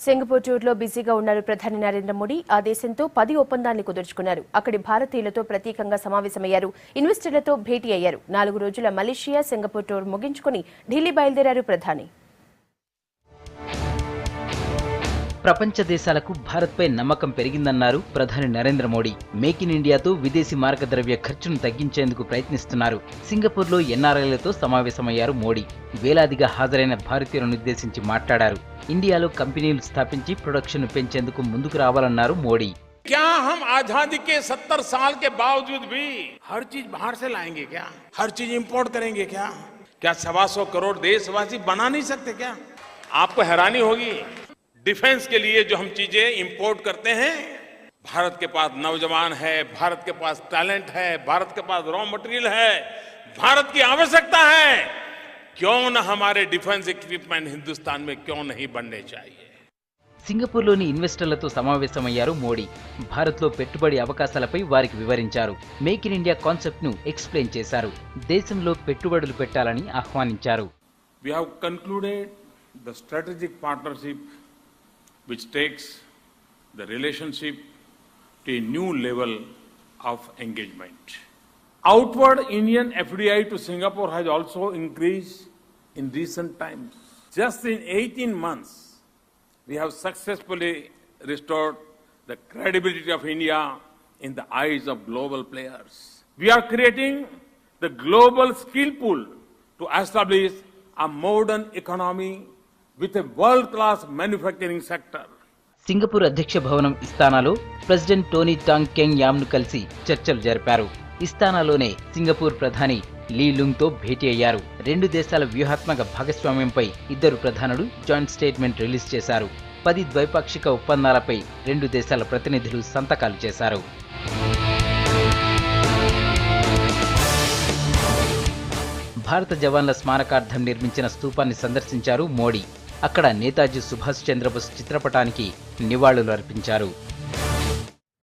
Singapore టూర్లో బిజీగా ఉన్నారు ప్రధాని నరేంద్ర మోడీ. ఆ దేశంతో 10 ఒప్పందాన్ని కుదుర్చుకున్నారు. అక్కడి భారతీయులతో ప్రత్యేకంగా సమావేశమయ్యారు. ఇన్వెస్టర్లతో భేటీ అయ్యారు. 4 రోజుల మలేషియా, సింగపూర్ టూర్ ముగించుకుని ఢిల్లీ బయలుదేరారు ప్రధాని. ప్రపంచ దేశాలకు భారత్పై నమ్మకం పెరిగిందన్నారు ప్రధాని నరేంద్ర మోడీ. మేక్ ఇన్ ఇండియాతో విదేశీ మార్గద్రవ్య ఖర్చును తగ్గించేందుకు ప్రయత్నిస్తున్నారు. సింగపూర్లో ఎన్ఆర్ఐలతో సమావేశమయ్యారు మోడీ. వేలాదిగా హాజరైన భారతీయులను ఉద్దేశించి మాట్లాడారు. ఇండియాలో కంపెనీలు స్థాపించి ప్రొడక్షన్ పెంచేందుకు ముందుకు రావాలన్నారు మోడీ. क्या हम आजादी के 70 साल के बावजूद भी हर चीज बाहर से लाएंगे क्या? हर चीज इंपोर्ट करेंगे क्या? क्या 125 करोड़ देशवासी बना नहीं सकते क्या? आपको हैरानी होगी, डिफेंस के लिए जो हम चीजें इंपोर्ट करते हैं, भारत के पास नौजवान है, भारत के पास टैलेंट है, भारत के पास रॉ मटेरियल है, भारत की आवश्यकता है. क्यों न हमारे डिफेंस इक्विपमेंट हिंदुस्तान में क्यों नहीं बनने चाहिए? సింగపూర్లోని ఇన్వెస్టర్లతో సమావేశమయ్యారు మోడీ. భారత్లో పెట్టుబడి అవకాశాలపై వారికి వివరించారు. మేక్ ఇన్ ఇండియా కాన్సెప్ట్ను ఎక్స్ప్లెయిన్ చేశారు. దేశంలో పెట్టుబడులు పెట్టాలని ఆహ్వానించారు. We have concluded the strategic partnership which takes the relationship to a new level of engagement. Outward Indian FDI to Singapore has also increased in recent times. Just in 18 months, we have successfully restored the credibility of India in the eyes of global players. We are creating the global skill pool to establish a modern economy with a world-class manufacturing sector. Singapore అధ్యక్ష భవనం ఇస్తానాలో president Tony Tang కెంగ్ యామ్ను కలిసి చర్చలు జరిపారు. ఇస్తానాలోనే Singapore ప్రధాని లీ లుంగ్తో భేటీ అయ్యారు. 2 దేశాల వ్యూహాత్మక భాగస్వామ్యంపై ఇద్దరు ప్రధానులు జాయింట్ స్టేట్మెంట్ రిలీజ్ చేశారు. 10 ద్వైపాక్షిక ఒప్పందాలపై 2 దేశాల ప్రతినిధులు సంతకాలు చేశారు. భారత జవాన్ల స్మారకార్థం నిర్మించిన స్తూపాన్ని సందర్శించారు మోడీ. అక్కడ నేతాజీ సుభాష్ చంద్రబోస్ చిత్రపటానికి నివాళులు అర్పించారు.